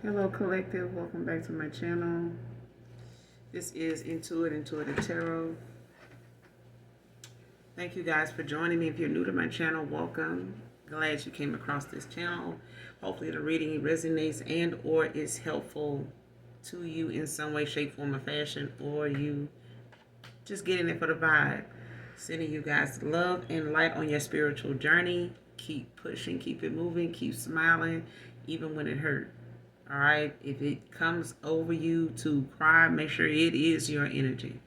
Hello collective, welcome back to my channel. This is Intuitive Tarot. Thank you guys for joining me. If you're new to my channel, welcome. Glad you came across this channel. Hopefully the reading resonates and or is helpful to you in some way, shape, form, or fashion, or you just getting it for the vibe. Sending you guys love and light on your spiritual journey. Keep pushing, keep it moving, keep smiling, even when it hurts. All right, if it comes over you to cry, make sure it is your energy.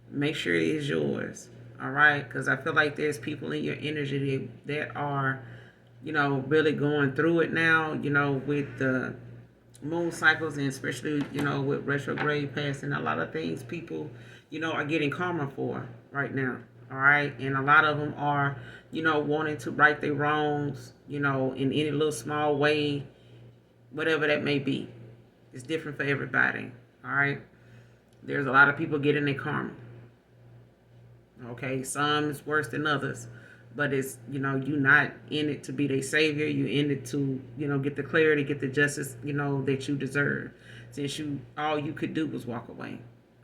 Make sure it is yours. All right, because I feel like there's people in your energy that are, really going through it now, with the moon cycles and especially, with retrograde passing, a lot of things people, are getting karma for right now. All right, and a lot of them are, wanting to right their wrongs, in any little small way, whatever that may be. It's different for everybody. All right. There's a lot of people getting their karma. Okay. Some is worse than others. But it's, you're not in it to be their savior. You're in it to, get the clarity, get the justice, that you deserve. Since all you could do was walk away.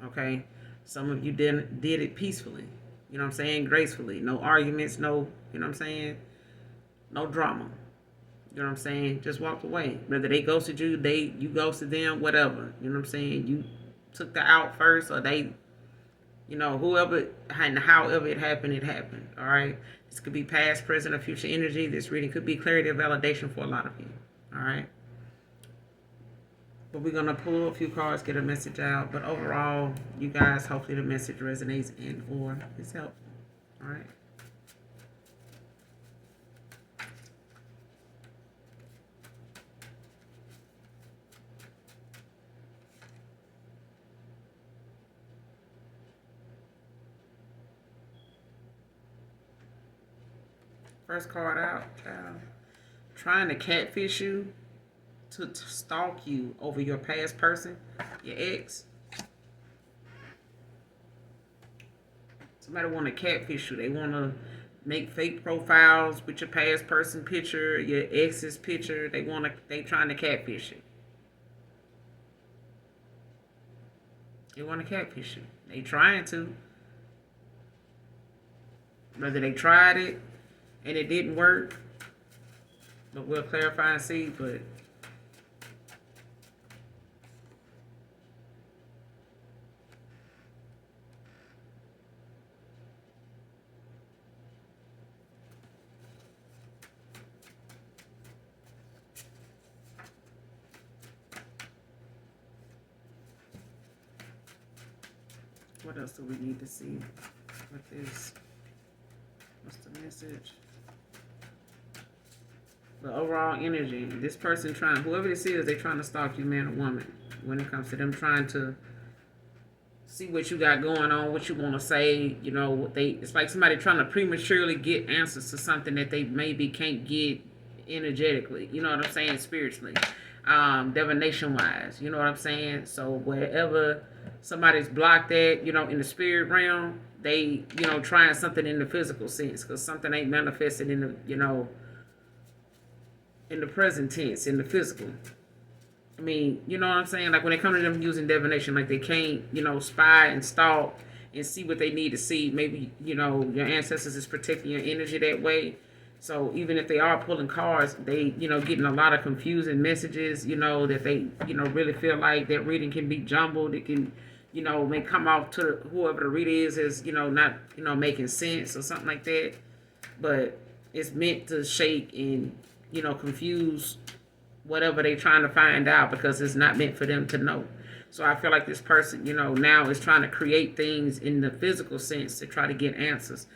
Okay. Some of you did it peacefully. You know what I'm saying? Gracefully. No arguments, no, no drama. You know what I'm saying? Just walked away. Whether they ghosted you, you ghosted them, whatever. You know what I'm saying? You took the out first, or they, whoever and however it happened, it happened. All right. This could be past, present, or future energy. This reading could be clarity or validation for a lot of you. All right. But we're gonna pull a few cards, get a message out. But overall, you guys, hopefully the message resonates and or is helpful. All right. First card out, child. Trying to catfish you, to stalk you over your past person, your ex. Somebody want to catfish you. They want to make fake profiles with your past person picture, your ex's picture. They trying to catfish you. They want to catfish you. They trying to. Whether they tried it and it didn't work, but we'll clarify and see. But what else do we need to see with this? What's the message? The overall energy. This person whoever this is, they trying to stalk you, man or woman. When it comes to them trying to see what you got going on, what you want to say, it's like somebody trying to prematurely get answers to something that they maybe can't get energetically. You know what I'm saying? Spiritually, divination wise. You know what I'm saying? So wherever somebody's blocked at, in the spirit realm, they, trying something in the physical sense because something ain't manifested in the, in the present tense, in the physical. I mean, you know what I'm saying? Like when it comes to them using divination, like they can't, spy and stalk and see what they need to see. Maybe, your ancestors is protecting your energy that way. So even if they are pulling cards, they, getting a lot of confusing messages, that they, really feel like that reading can be jumbled. It can, may come off to whoever the reader is as, not, making sense or something like that. But it's meant to shake and, confuse whatever they're trying to find out because it's not meant for them to know. So I feel like this person, now is trying to create things in the physical sense to try to get answers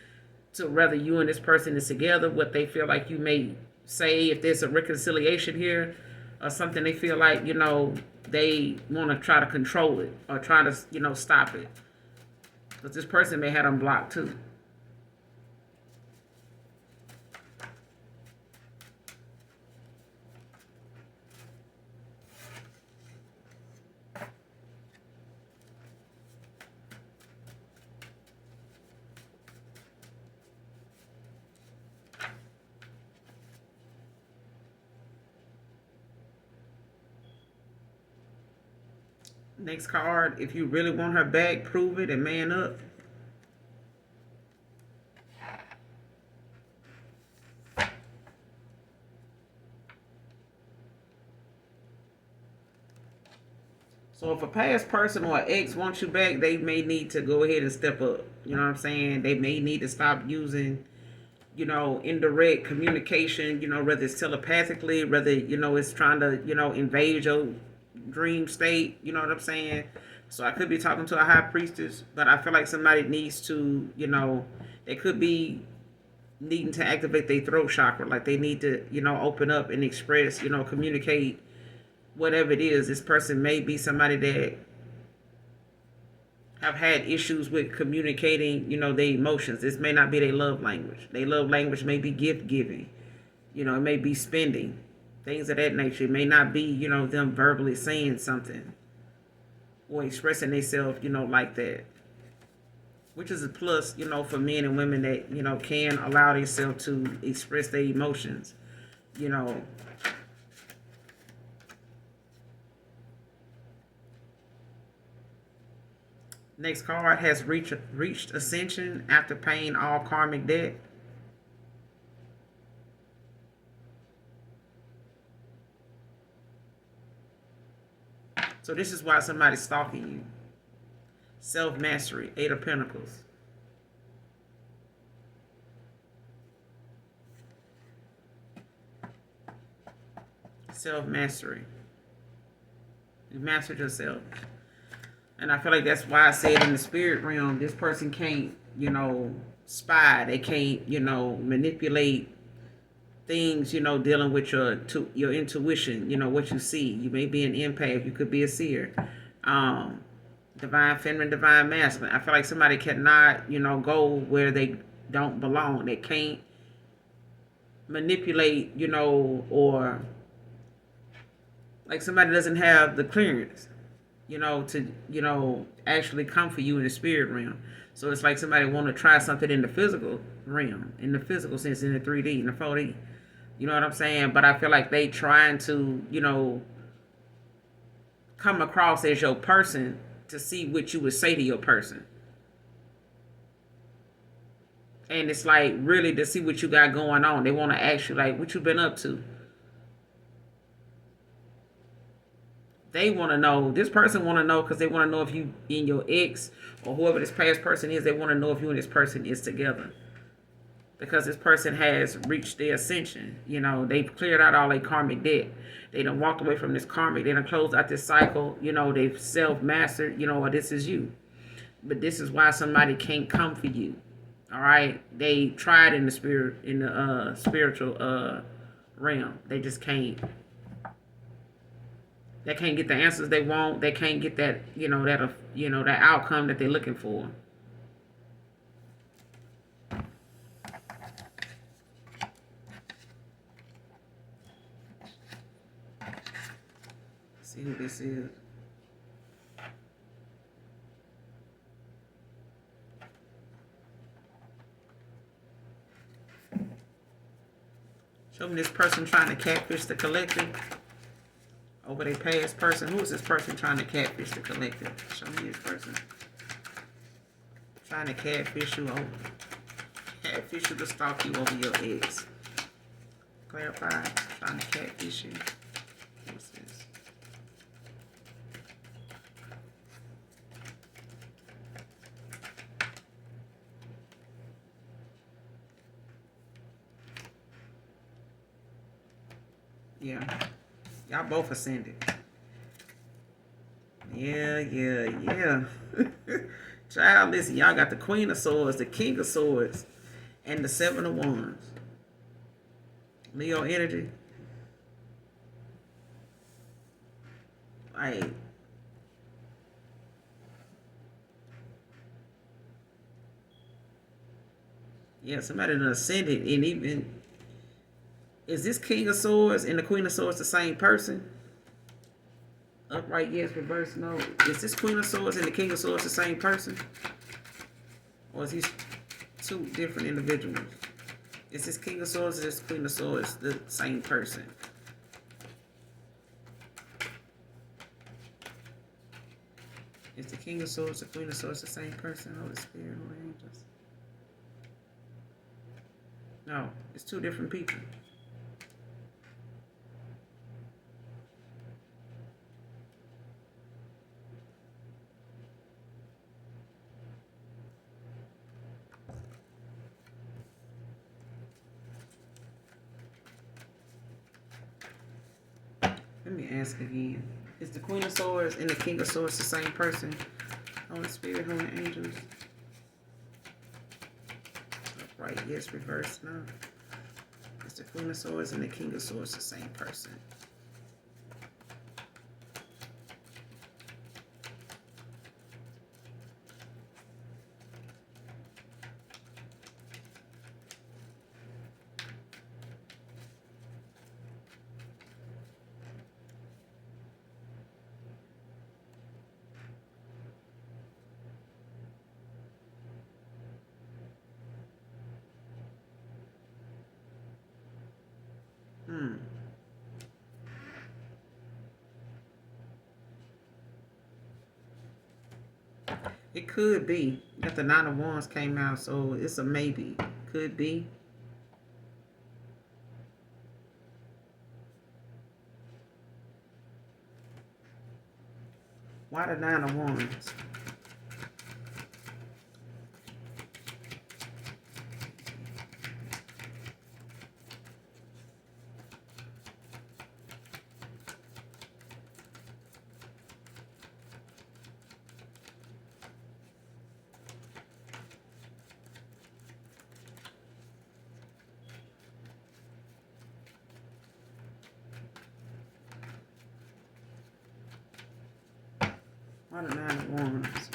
to whether you and this person is together, what they feel like you may say, if there's a reconciliation here or something they feel like, they want to try to control it or try to, stop it. Because this person may have them blocked too. Next card, if you really want her back, prove it and man up. So if a past person or an ex wants you back, they may need to go ahead and step up. You know what I'm saying? They may need to stop using, indirect communication, whether it's telepathically, whether, it's trying to, invade your dream state. You know what I'm saying? So I could be talking to a high priestess, but I feel like somebody needs to, they could be needing to activate their throat chakra. Like they need to, open up and express, communicate whatever it is. This person may be somebody that have had issues with communicating, their emotions. This may not be their love language. Their love language may be gift giving. It may be spending. Things of that nature. It may not be, them verbally saying something or expressing themselves, like that. Which is a plus, for men and women that, can allow themselves to express their emotions. Next card has reached ascension after paying all karmic debt. So this is why somebody's stalking you. Self-mastery, 8 of Pentacles. Self-mastery. You mastered yourself. And I feel like that's why I said in the spirit realm, this person can't, spy. They can't, manipulate things, dealing with your intuition, what you see. You may be an empath. You could be a seer. Divine feminine, divine masculine. I feel like somebody cannot, go where they don't belong. They can't manipulate, or like somebody doesn't have the clearance, to, actually come for you in the spirit realm. So it's like somebody want to try something in the physical realm, in the physical sense, in the 3D, in the 4D. You know what I'm saying? But I feel like they trying to, come across as your person to see what you would say to your person. And it's like really to see what you got going on. They want to ask you like, what you been up to? They want to know. This person want to know because they want to know if you and your ex or whoever this past person is. They want to know if you and this person is together. Because this person has reached their ascension. They've cleared out all their karmic debt. They done walked away from this karmic. They done closed out this cycle. They've self-mastered, or this is you. But this is why somebody can't come for you. All right? They tried in the spiritual realm. They just can't. They can't get the answers they want. They can't get that, that outcome that they're looking for. See who this is. Show me this person trying to catfish the collective over their past person. Who is this person trying to catfish the collective? Show me this person trying to catfish you over. Catfish you to stalk you over your ex. Clarify. Trying to catfish you. What's this? Yeah. Y'all both ascended. Yeah. Child, listen, y'all got the Queen of Swords, the King of Swords, and the 7 of Wands. Leo energy. Like, yeah, somebody done ascended, and even, is this King of Swords and the Queen of Swords the same person? Upright, yes. Reverse, no. Is this Queen of Swords and the King of Swords the same person? Or is these two different individuals? Is this King of Swords or this Queen of Swords the same person? Is the King of Swords, the Queen of Swords the same person? Holy Spirit, Holy Angels. No, it's two different people. Let me ask again. Is the Queen of Swords and the King of Swords the same person? Holy Spirit, Holy Angels. Upright, yes, reverse, no. Is the Queen of Swords and the King of Swords the same person? It could be that the Nine of Wands came out, so it's a maybe. Could be. Why the Nine of Wands? Why the Nine of Wands?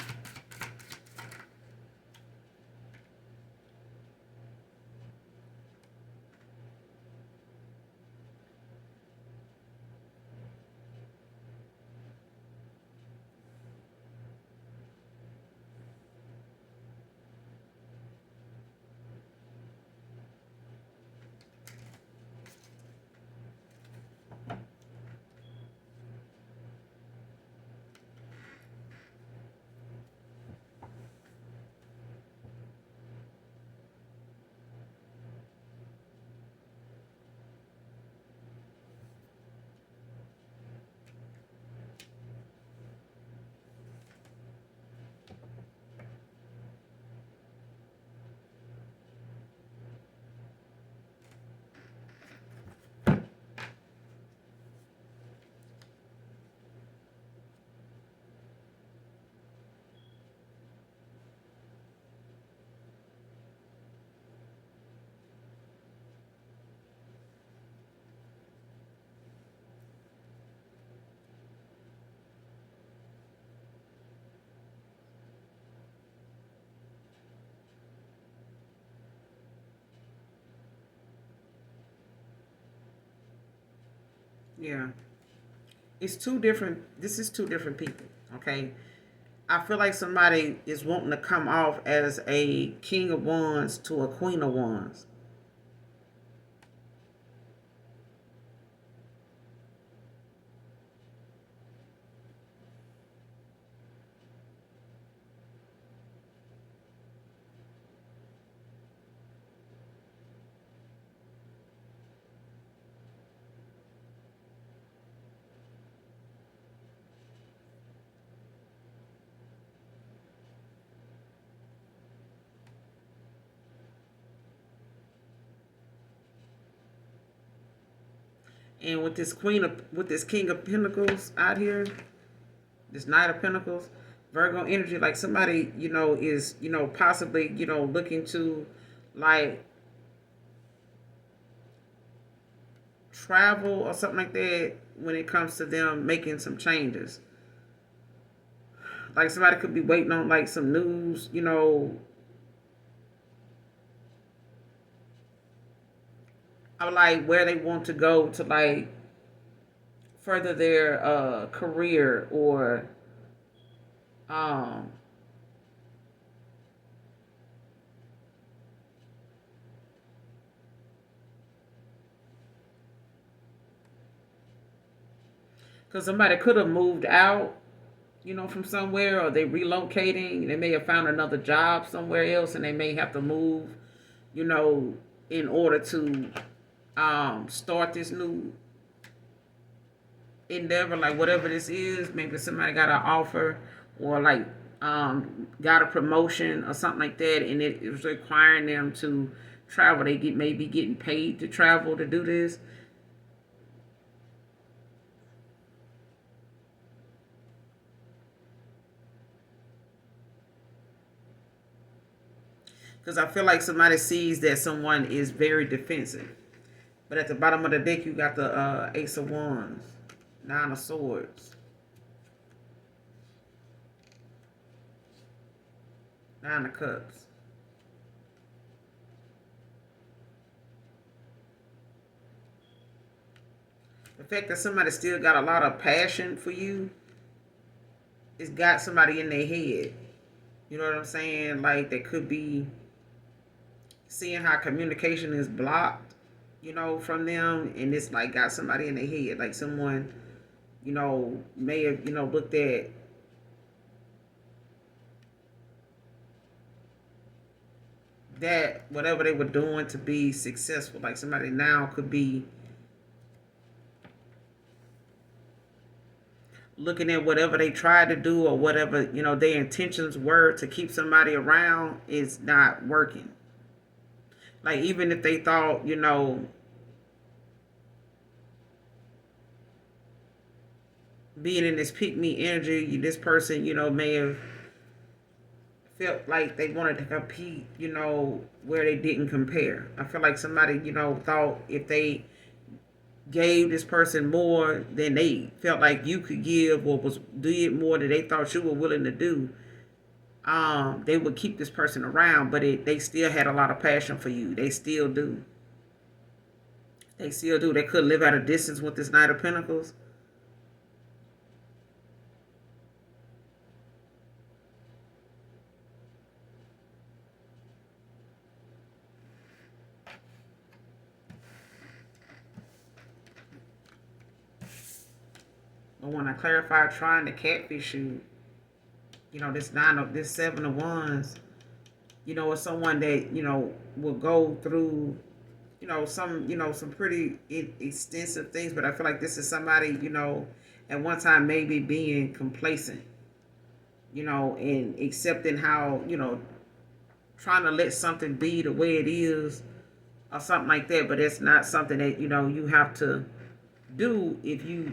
Yeah. It's two different, this is two different people, okay? I feel like somebody is wanting to come off as a King of Wands to a Queen of Wands. And with this with this King of Pentacles out here, this Knight of Pentacles, Virgo energy, like somebody, is, possibly, looking to, like, travel or something like that when it comes to them making some changes. Like somebody could be waiting on like some news, of like where they want to go to like further their career or um because somebody could have moved out from somewhere, or they relocating. They may have found another job somewhere else, and they may have to move, in order to start this new endeavor, like whatever this is. Maybe somebody got an offer, or like got a promotion or something like that, and it was requiring them to travel. They maybe getting paid to travel to do this. Because I feel like somebody sees that someone is very defensive. But at the bottom of the deck, you got the Ace of Wands, Nine of Swords, Nine of Cups. The fact that somebody still got a lot of passion for you, it's got somebody in their head. You know what I'm saying? Like, they could be seeing how communication is blocked, from them, and it's like got somebody in their head. Like someone, may have, looked at that whatever they were doing to be successful. Like somebody now could be looking at whatever they tried to do, or whatever, their intentions were to keep somebody around, is not working. Like, even if they thought, being in this pick me energy, this person, may have felt like they wanted to compete, where they didn't compare. I feel like somebody, thought if they gave this person more than they felt like you could give, or was did more than they thought you were willing to do, they would keep this person around. But they still had a lot of passion for you. They still do. They still do. They could live at a distance with this Knight of Pentacles. But when I clarify trying to catfish you, this Seven of Wands, is someone that, will go through, some pretty extensive things. But I feel like this is somebody, at one time maybe being complacent, and accepting how, trying to let something be the way it is, or something like that. But it's not something that, you have to do if you,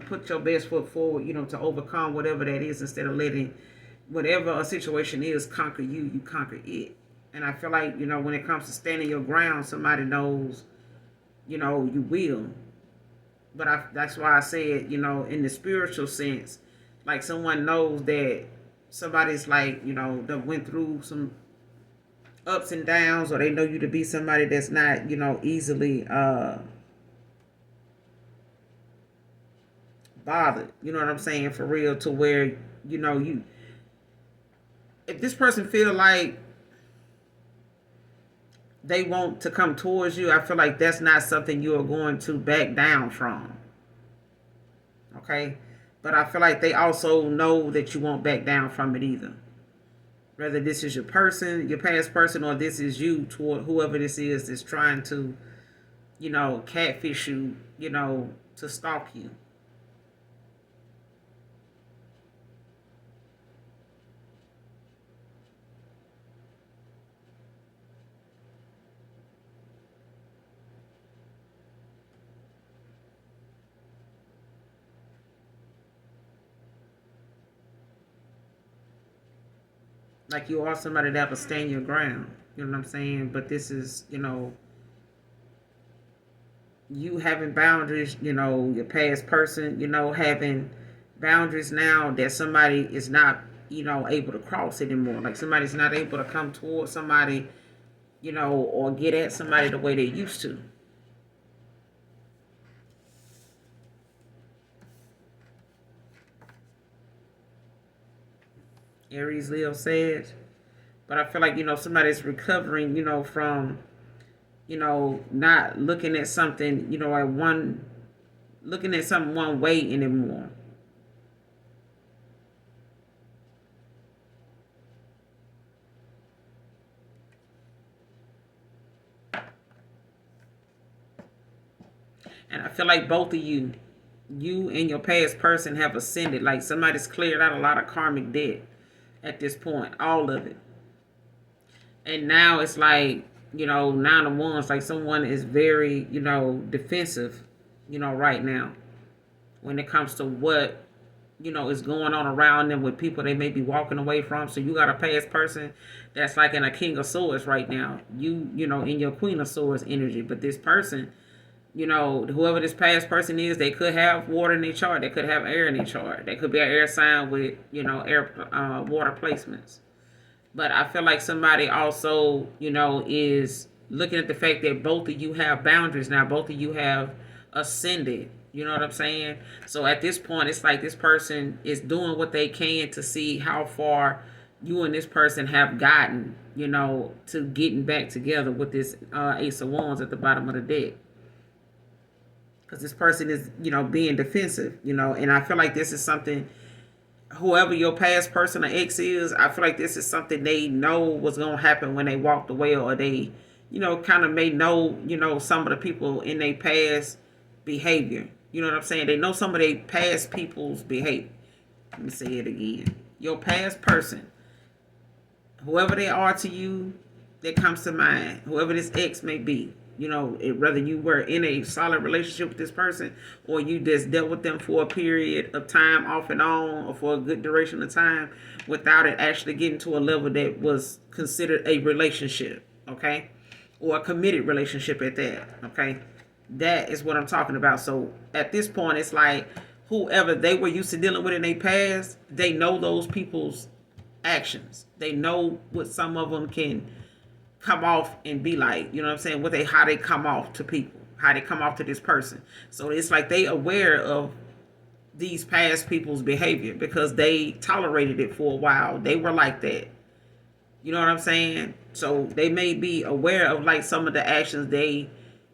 put your best foot forward, to overcome whatever that is, instead of letting whatever a situation is conquer you. You conquer it. And I feel like, when it comes to standing your ground, somebody knows, you will. But that's why I said, in the spiritual sense, like someone knows that somebody's like, that went through some ups and downs, or they know you to be somebody that's not, easily bothered. You know what I'm saying? For real, to where, if this person feel like they want to come towards you, I feel like that's not something you are going to back down from. Okay? But I feel like they also know that you won't back down from it either. Whether this is your person, your past person, or this is you toward whoever this is that's trying to, catfish you, to stalk you. Like, you are somebody that will stand your ground. You know what I'm saying? But this is, you having boundaries, your past person, having boundaries now that somebody is not, able to cross anymore. Like somebody's not able to come towards somebody, or get at somebody the way they used to. Aries, Leo, Sag. But I feel like, somebody's recovering, from, not looking at something, looking at something one way anymore. And I feel like both of you and your past person have ascended. Like somebody's cleared out a lot of karmic debt at this point, all of it. And now it's like, 9 of Wands, like someone is very, defensive, right now when it comes to what, is going on around them with people they may be walking away from. So you got a past person that's like in a King of Swords right now. In your Queen of Swords energy. But this person, whoever this past person is, they could have water in their chart. They could have air in their chart. They could be an air sign with, air water placements. But I feel like somebody also, is looking at the fact that both of you have boundaries now. Both of you have ascended. You know what I'm saying? So at this point, it's like this person is doing what they can to see how far you and this person have gotten, to getting back together with this Ace of Wands at the bottom of the deck. Because this person is, being defensive, and I feel like this is something, whoever your past person or ex is, I feel like this is something they know was going to happen when they walked away, or they, kind of may know, some of the people in their past behavior. You know what I'm saying? They know some of their past people's behavior. Let me say it again. Your past person, whoever they are to you, that comes to mind, whoever this ex may be, whether you were in a solid relationship with this person or you just dealt with them for a period of time off and on or for a good duration of time without it actually getting to a level that was considered a relationship, okay? Or a committed relationship at that, okay? That is what I'm talking about. So at this point, it's like whoever they were used to dealing with in their past, they know those people's actions. They know what some of them can come off and be like, you know what I'm saying? How they come off to people, how they come off to this person. So it's like they aware of these past people's behavior because they tolerated it for a while. They were like that. You know what I'm saying? So they may be aware of like some of the actions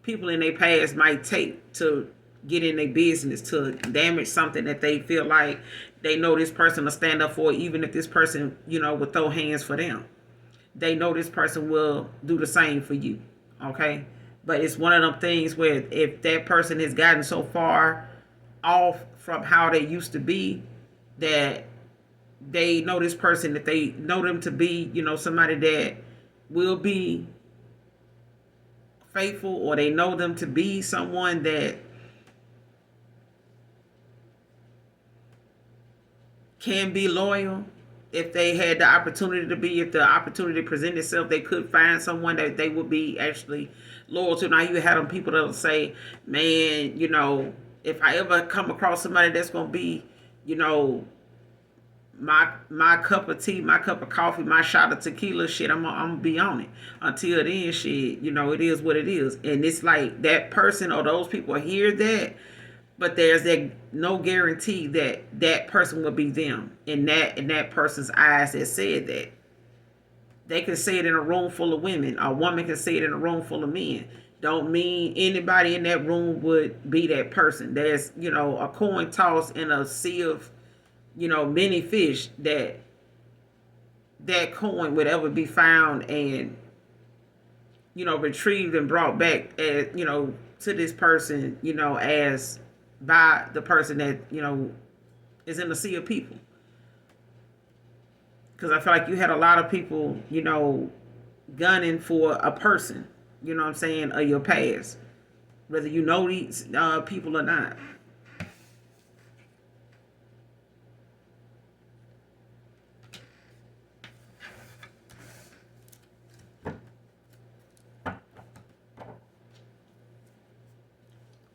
people in their past might take to get in their business, to damage something that they feel like they know this person will stand up for, even if this person, would throw hands for them. They know this person will do the same for you, okay? But it's one of them things where if that person has gotten so far off from how they used to be that they know this person, that they know them to be, somebody that will be faithful, or they know them to be someone that can be loyal. If they had the opportunity to be, if the opportunity presented itself, they could find someone that they would be actually loyal to. Now you have them people that'll say, man, if I ever come across somebody that's going to be, my cup of tea, my cup of coffee, my shot of tequila, shit, I'm gonna be on it. Until then, shit, it is what it is. And it's like that person or those people hear that, but there's no guarantee that that person will be them in that person's eyes that said that. They can say it in a room full of women. A woman can say it in a room full of men. Don't mean anybody in that room would be that person. There's, a coin toss in a sea of, many fish that coin would ever be found and, retrieved and brought back as, to this person, as by the person that, is in the sea of people. Because I feel like you had a lot of people, gunning for a person, you know what I'm saying, of your past. Whether you know these people or not.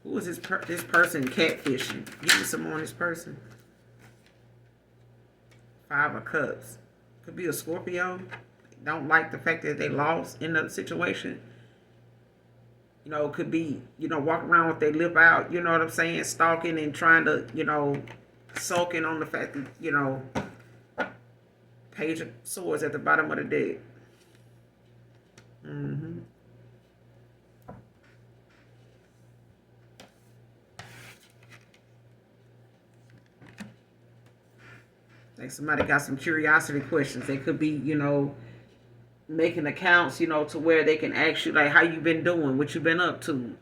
Who is this person catfishing? Give me some more on this person. 5 of Cups. Could be a Scorpio. Don't like the fact that they lost in the situation. It could be, walking around with their lip out, you know what I'm saying? Stalking and trying to, sulking on the fact that, Page of Swords at the bottom of the deck. Like somebody got some curiosity questions. They could be, making accounts, to where they can ask you, like, how you been doing, what you been up to,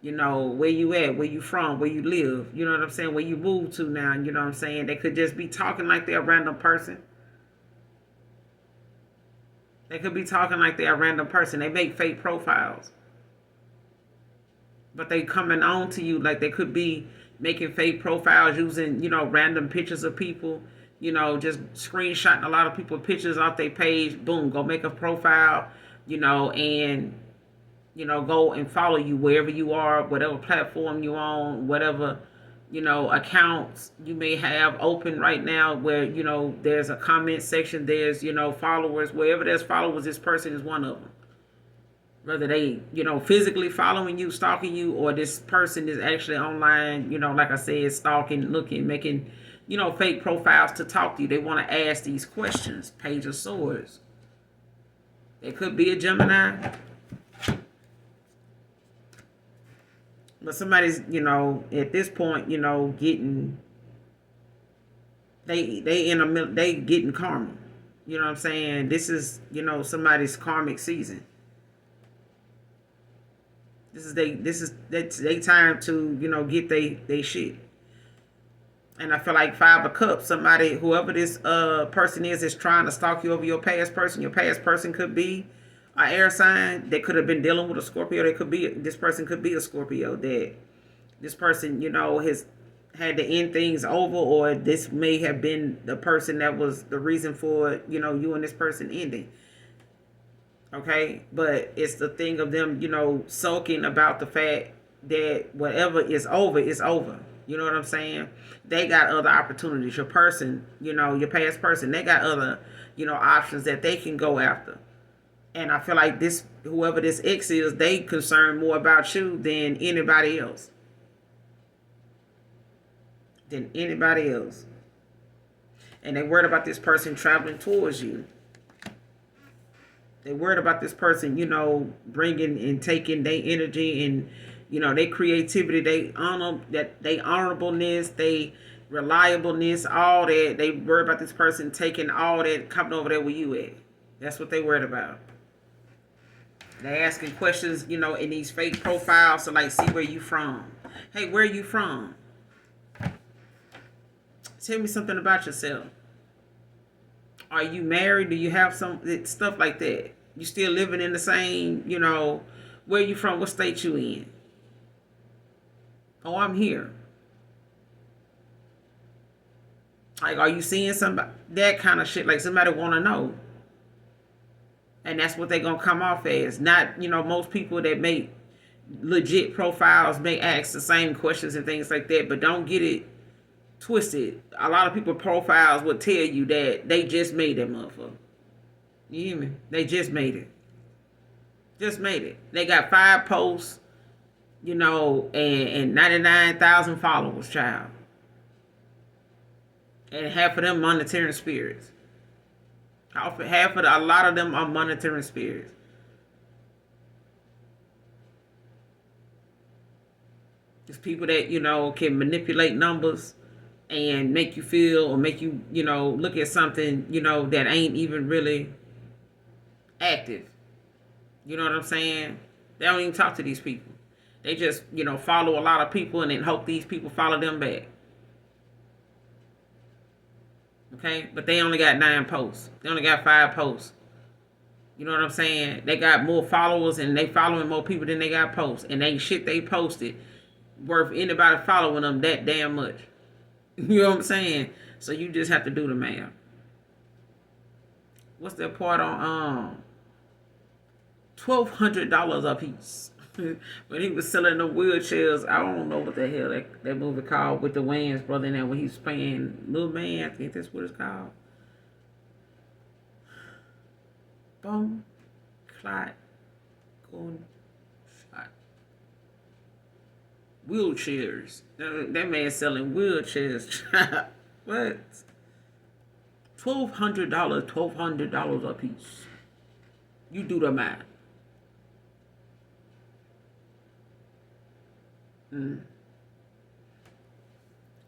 You know, where you at, where you from, where you live. You know what I'm saying? Where you move to now. You know what I'm saying? They could just be talking like they're a random person. They could be talking like they're a random person. They make fake profiles. But they coming on to you like they could be making fake profiles using, you know, random pictures of people, you know, just screenshotting a lot of people's pictures off their page. Boom, go make a profile, you know, and, you know, go and follow you wherever you are, whatever platform you on, whatever, you know, accounts you may have open right now where, you know, there's a comment section, there's, you know, followers, wherever there's followers, this person is one of them. Whether they, you know, physically following you, stalking you, or this person is actually online, you know, like I said, stalking, looking, making, you know, fake profiles to talk to you. They want to ask these questions. Page of Swords. It could be a Gemini. But somebody's, you know, at this point, you know, getting, they getting karma. You know what I'm saying? This is, you know, somebody's karmic season. This is they time to, you know, get they shit. And I feel like Five of Cups, somebody, whoever this person is trying to stalk you over your past person. Your past person could be an air sign. They could have been dealing with a Scorpio. This person could be a Scorpio. That this person, you know, has had to end things over, or this may have been the person that was the reason for, you know, you and this person ending. Okay, but it's the thing of them, you know, sulking about the fact that whatever is over is over. You know what I'm saying? They got other opportunities. Your person, you know, your past person, they got other, you know, options that they can go after. And I feel like this, whoever this ex is, they concern more about you than anybody else. And they worried about this person traveling towards you. They worried about this person, you know, bringing and taking their energy and, you know, their creativity, they honorableness, they reliableness, all that. They worried about this person taking all that, coming over there where you at. That's what they worried about. They asking questions, you know, in these fake profiles to like see where you from. Hey, where you from? Tell me something about yourself. Are you married? Do you have some stuff like that? You still living in the same, you know, where you from? What state you in? Oh, I'm here. Like, are you seeing somebody? That kind of shit. Like, somebody want to know. And that's what they're going to come off as. Not, you know, most people that make legit profiles may ask the same questions and things like that. But don't get it twisted. A lot of people profiles will tell you that they just made that motherfucker. You hear me? They just made it. Just made it. They got 5 posts, you know, and 99,000 followers, child. And half of them monitoring spirits. A lot of them are monitoring spirits. It's people that, you know, can manipulate numbers and make you feel or make you, you know, look at something, you know, that ain't even really active. You know what I'm saying? They don't even talk to these people. They just, you know, follow a lot of people and then hope these people follow them back. Okay? But they only got 9 posts. They only got 5 posts. You know what I'm saying? They got more followers and they following more people than they got posts. And they shit they posted worth anybody following them that damn much. You know what I'm saying? So you just have to do the math. What's that part on $1,200 a piece? When he was selling the wheelchairs, I don't know what the hell that movie called with the Wayans brother in there when he was playing Little Man. I think that's what it's called. Boom, clot, going, shot. Wheelchairs. That man selling wheelchairs. What? $1,200 a piece. You do the math.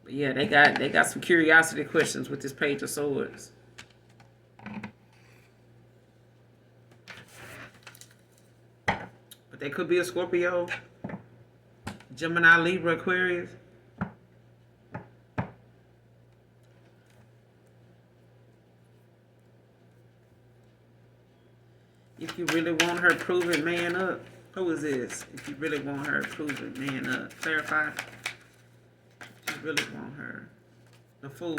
But yeah, they got some curiosity questions with this Page of Swords. But they could be a Scorpio. Gemini, Libra, Aquarius. If you really want her, prove it, man up. Who is this? If you really want her, prove it, man up. Clarify. If you really want her. The Fool.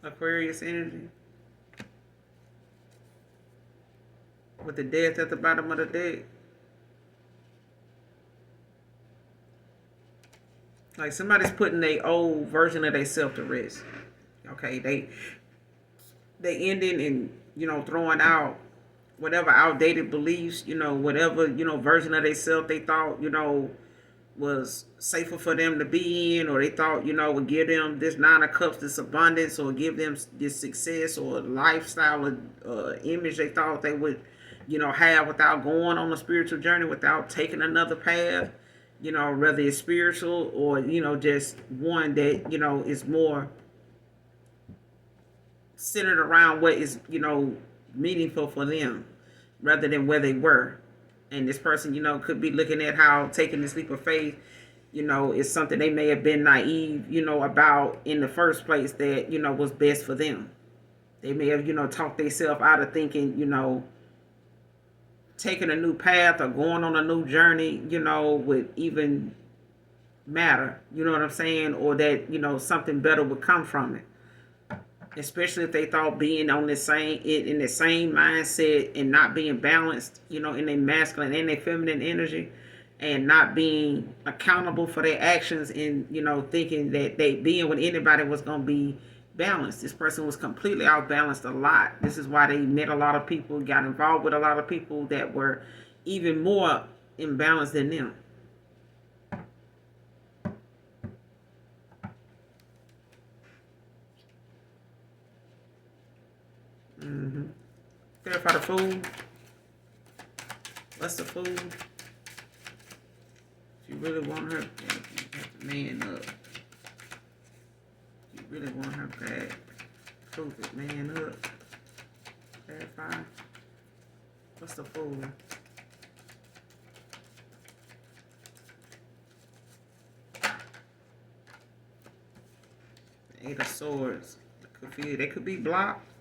Aquarius energy. With the Death at the bottom of the deck. Like somebody's putting their old version of themselves to rest. Okay, they ending and throwing out whatever outdated beliefs, whatever version of themselves they thought was safer for them to be in, or they thought would give them this Nine of Cups, this abundance, or give them this success or lifestyle or image they thought they would have without going on a spiritual journey, without taking another path. Whether it's spiritual or just one that is more centered around what is meaningful for them rather than where they were. And this person could be looking at how taking this leap of faith is something they may have been naive about in the first place that was best for them. They may have talked themselves out of thinking taking a new path or going on a new journey would even matter, you know what I'm saying, or that something better would come from it. Especially if they thought being on the same in the same mindset and not being balanced, in their masculine and their feminine energy, and not being accountable for their actions, and thinking that they being with anybody was gonna be balanced. This person was completely out balanced a lot. This is why they met a lot of people, got involved with a lot of people that were even more imbalanced than them. Clarify the Fool. What's the Fool? If you really want her, you have to man up. If you really want her back, prove it, man up. Clarify. What's the Fool? Eight of Swords. They could be blocked.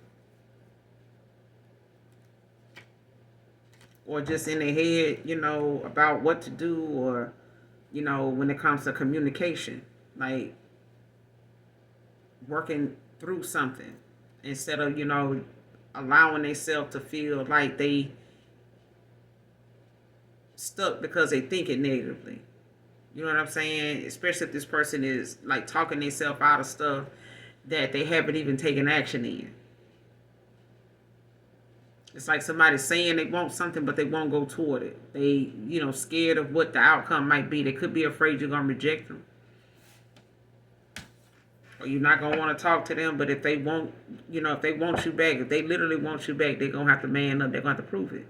Or just in their head, about what to do, or, when it comes to communication, like working through something instead of, allowing themselves to feel like they stuck because they think it negatively. You know what I'm saying? Especially if this person is like talking themselves out of stuff that they haven't even taken action in. It's like somebody saying they want something, but they won't go toward it. They, scared of what the outcome might be. They could be afraid you're going to reject them. Or you're not going to want to talk to them, but if they want, if they want you back, if they literally want you back, they're going to have to man up. They're going to have to prove it.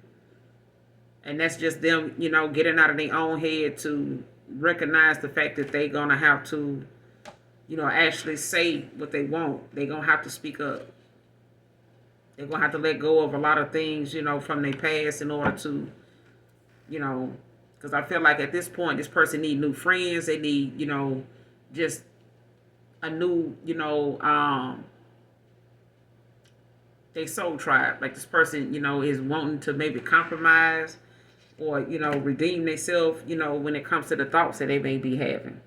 And that's just them, getting out of their own head to recognize the fact that they're going to have to, actually say what they want. They're going to have to speak up. They're going to have to let go of a lot of things, from their past in order to, because I feel like at this point, this person need new friends. They need, just a new, they soul tribe. Like this person, is wanting to maybe compromise or, redeem themselves, when it comes to the thoughts that they may be having.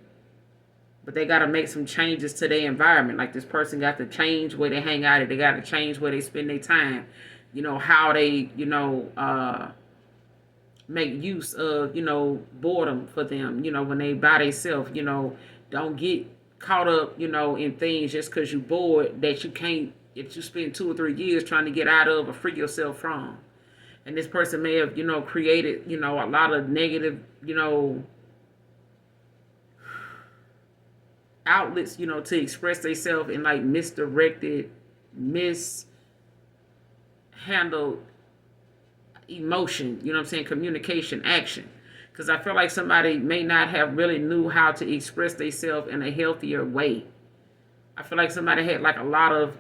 But they got to make some changes to their environment. Like this person got to change where they hang out. They got to change where they spend their time. How they, make use of, boredom for them. When they by themselves, don't get caught up, in things just because you're bored that you spend 2 or 3 years trying to get out of or free yourself from. And this person may have, created, a lot of negative, outlets, to express themselves in like misdirected, mishandled emotion, communication, action. Because I feel like somebody may not have really knew how to express themselves in a healthier way. I feel like somebody had like a lot of,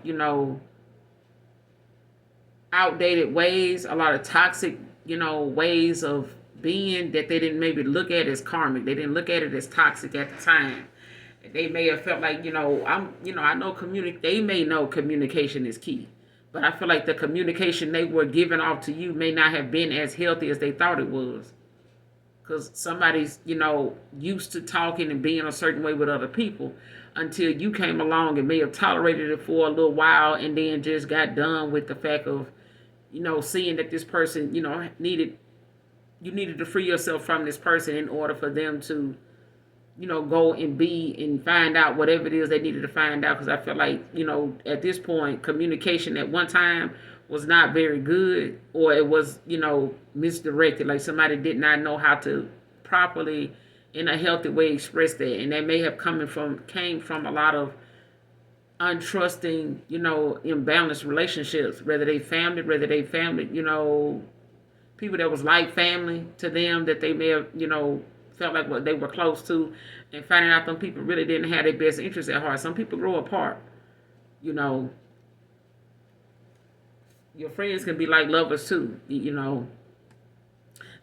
outdated ways, a lot of toxic, ways of being that they didn't maybe look at as karmic. They didn't look at it as toxic at the time. They may have felt like, I know they may know communication is key. But I feel like the communication they were giving off to you may not have been as healthy as they thought it was. Because somebody's, used to talking and being a certain way with other people until you came along and may have tolerated it for a little while and then just got done with the fact of, seeing that this person, you needed to free yourself from this person in order for them to, go and be and find out whatever it is they needed to find out. Because I feel like, at this point, communication at one time was not very good, or it was, misdirected. Like somebody did not know how to properly, in a healthy way, express that. And that may have came from a lot of untrusting, imbalanced relationships, whether they family, people that was like family to them that they may have, felt like what they were close to, and finding out them people really didn't have their best interests at heart. Some people grow apart. Your friends can be like lovers too.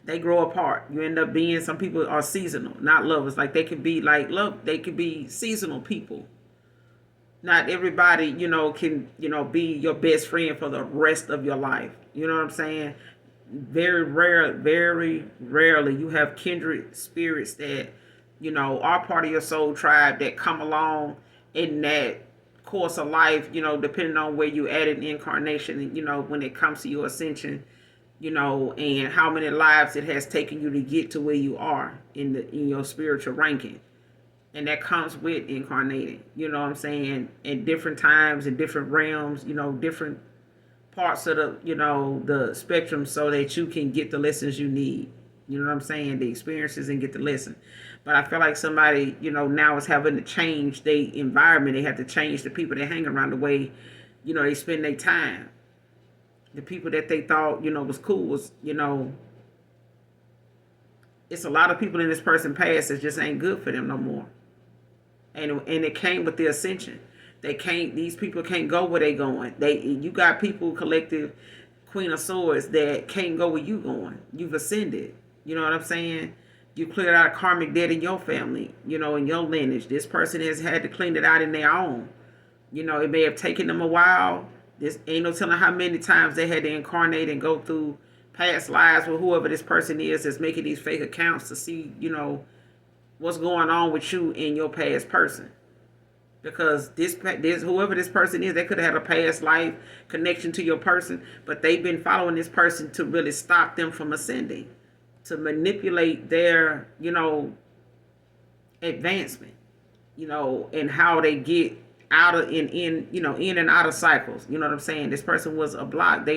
They grow apart. You end up being, some people are seasonal, not lovers. Like they could be like love. They could be seasonal people. Not everybody, can, be your best friend for the rest of your life. You know what I'm saying? Very rarely you have kindred spirits that, are part of your soul tribe that come along in that course of life, depending on where you at in incarnation, and, when it comes to your ascension, and how many lives it has taken you to get to where you are in your spiritual ranking. And that comes with incarnating, you know what I'm saying, in different times, in different realms, different parts of the spectrum, so that you can get the lessons you need. You know what I'm saying? The experiences and get the lesson. But I feel like somebody, now is having to change their environment. They have to change the people they hang around, the way, they spend their time. The people that they thought, was cool was, it's a lot of people in this person's past that just ain't good for them no more. And it came with the ascension. These people can't go where they going. You got people, collective Queen of Swords, that can't go where you going. You've ascended. You know what I'm saying? You cleared out a karmic debt in your family, in your lineage. This person has had to clean it out in their own. It may have taken them a while. This ain't no telling how many times they had to incarnate and go through past lives with whoever this person is that's making these fake accounts to see, what's going on with you and your past person. Because this whoever this person is, they could have had a past life connection to your person, but they've been following this person to really stop them from ascending, to manipulate their, advancement, and how they get out of in and out of cycles. You know what I'm saying? This person was a block.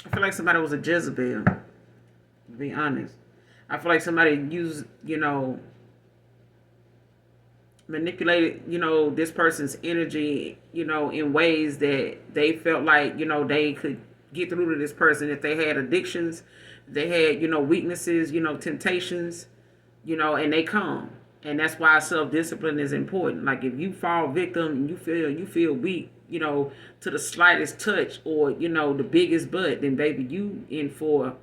I feel like somebody was a Jezebel, to be honest. I feel like somebody used, manipulated, this person's energy, in ways that they felt like, they could get through to this person. If they had addictions, they had, weaknesses, temptations, and they come. And that's why self-discipline is important. Like if you fall victim and you feel weak, to the slightest touch or, the biggest butt, then baby, you in for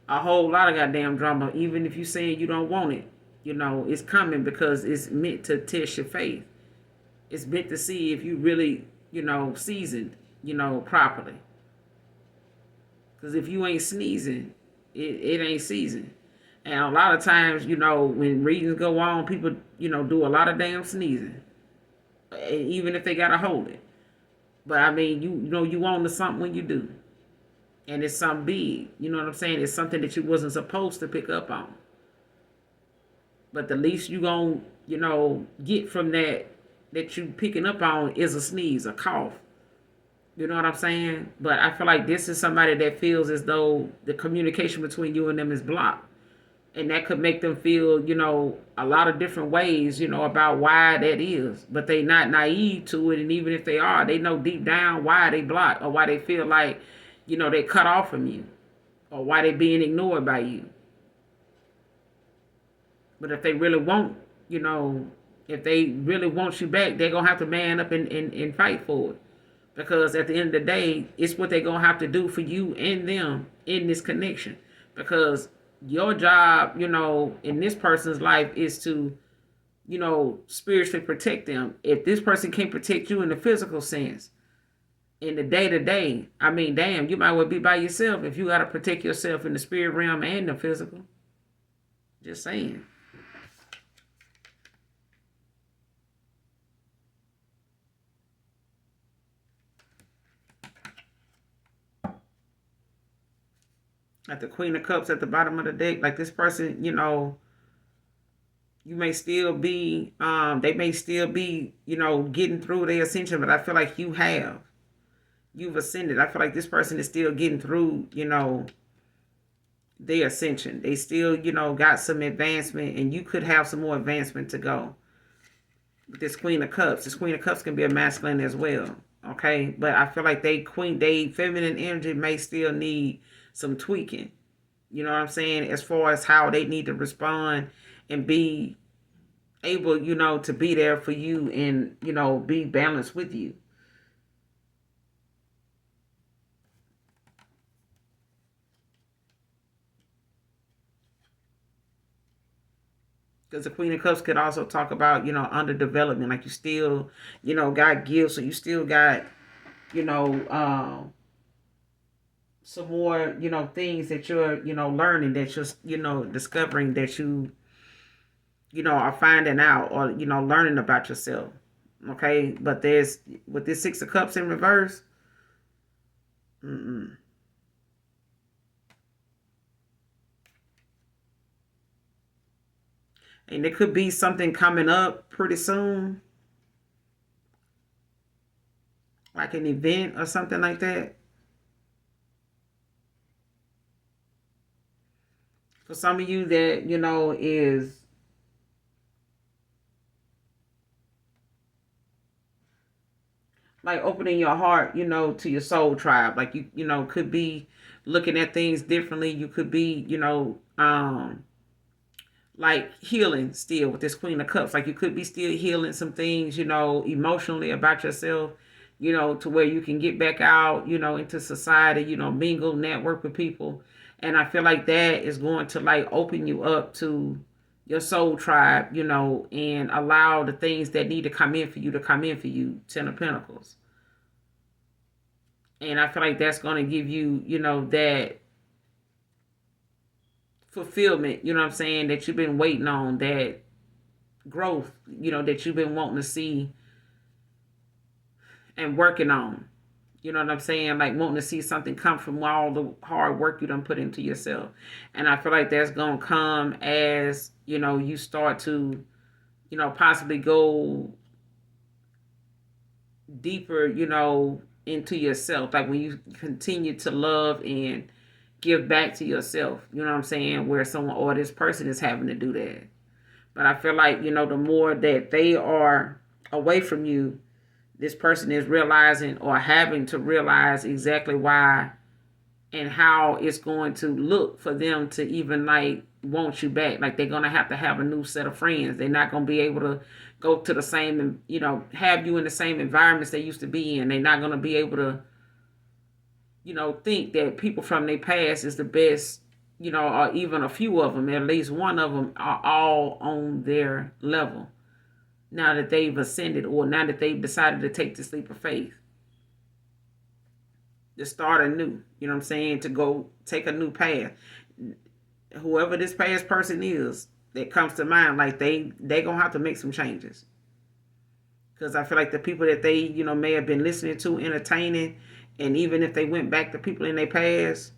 a whole lot of goddamn drama. Even if you saying you don't want it, it's coming, because it's meant to test your faith. It's meant to see if you really, seasoned, properly. Because if you ain't sneezing, it ain't seasoned. And a lot of times, when readings go on, people, do a lot of damn sneezing. Even if they got to hold it. But I mean, you on to something when you do. And it's something big. You know what I'm saying? It's something that you wasn't supposed to pick up on. But the least you going to, get from that you picking up on is a sneeze, a cough. You know what I'm saying? But I feel like this is somebody that feels as though the communication between you and them is blocked. And that could make them feel, a lot of different ways, about why that is. But they not naive to it. And even if they are, they know deep down why they block, or why they feel like, they cut off from you, or why they being ignored by you. But if they really want, If they really want you back, they're going to have to man up and fight for it. Because at the end of the day, it's what they're going to have to do for you and them in this connection. Because your job, in this person's life is to, spiritually protect them. If this person can't protect you in the physical sense, in the day to day, I mean, damn, you might well be by yourself if you got to protect yourself in the spirit realm and the physical. Just saying. Like the Queen of Cups at the bottom of the deck, like this person, you may still be, they may still be, getting through their ascension, but I feel like you've ascended. I feel like this person is still getting through, their ascension. They still, got some advancement, and you could have some more advancement to go. With this Queen of Cups can be a masculine as well. Okay, but I feel like they feminine energy may still need some tweaking. You know what I'm saying? As far as how they need to respond and be able, to be there for you and, be balanced with you. Because the Queen of Cups could also talk about, underdevelopment. Like you still, got gifts, so you still got, you know, some more, things that you're, learning, that you're, discovering, that you, are finding out, or, learning about yourself. Okay. But there's, with this Six of Cups in reverse, mm-mm. And there could be something coming up pretty soon, like an event or something like that. For some of you that, is like opening your heart, to your soul tribe. Like you could be looking at things differently. You could be, like healing still with this Queen of Cups. Like you could be still healing some things, emotionally about yourself, to where you can get back out, into society, mingle, network with people. And I feel like that is going to like open you up to your soul tribe, and allow the things that need to come in for you to come in for you. Ten of Pentacles. And I feel like that's going to give you, that fulfillment, what I'm saying, that you've been waiting on, that growth, that you've been wanting to see and working on. You know what I'm saying? Like wanting to see something come from all the hard work you done put into yourself. And I feel like that's going to come as, you start to, possibly go deeper, into yourself. Like when you continue to love and give back to yourself, you know what I'm saying? Where someone or this person is having to do that. But I feel like, the more that they are away from you, this person is realizing or having to realize exactly why and how it's going to look for them to even like want you back. Like they're going to have a new set of friends. They're not going to be able to go to the same, have you in the same environments they used to be in. They're not going to be able to, think that people from their past is the best, or even a few of them, at least one of them, are all on their level now that they've ascended, or now that they've decided to take this leap of faith, to start anew, you know what I'm saying, to go take a new path. Whoever this past person is that comes to mind, like they gonna have to make some changes. Because I feel like the people that they, may have been listening to, entertaining, and even if they went back to people in their past,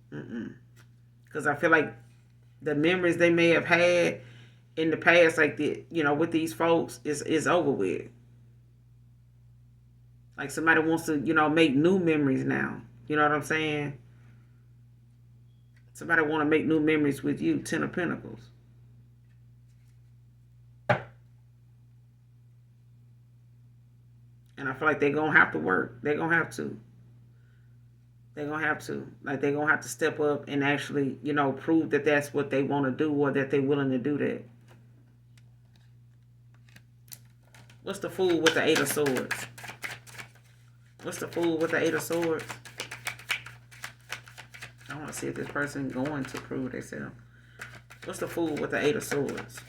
because I feel like the memories they may have had in the past, like the, with these folks, is over with. Like somebody wants to, make new memories now. You know what I'm saying? Somebody want to make new memories with you. Ten of Pentacles. And I feel like they're going to have to work. They're going to have to. They're going to have to. Like they're going to have to step up and actually, prove that that's what they want to do, or that they're willing to do that. What's the Fool with the Eight of Swords? What's the Fool with the Eight of Swords? I want to see if this person going to prove themselves. What's the Fool with the Eight of Swords?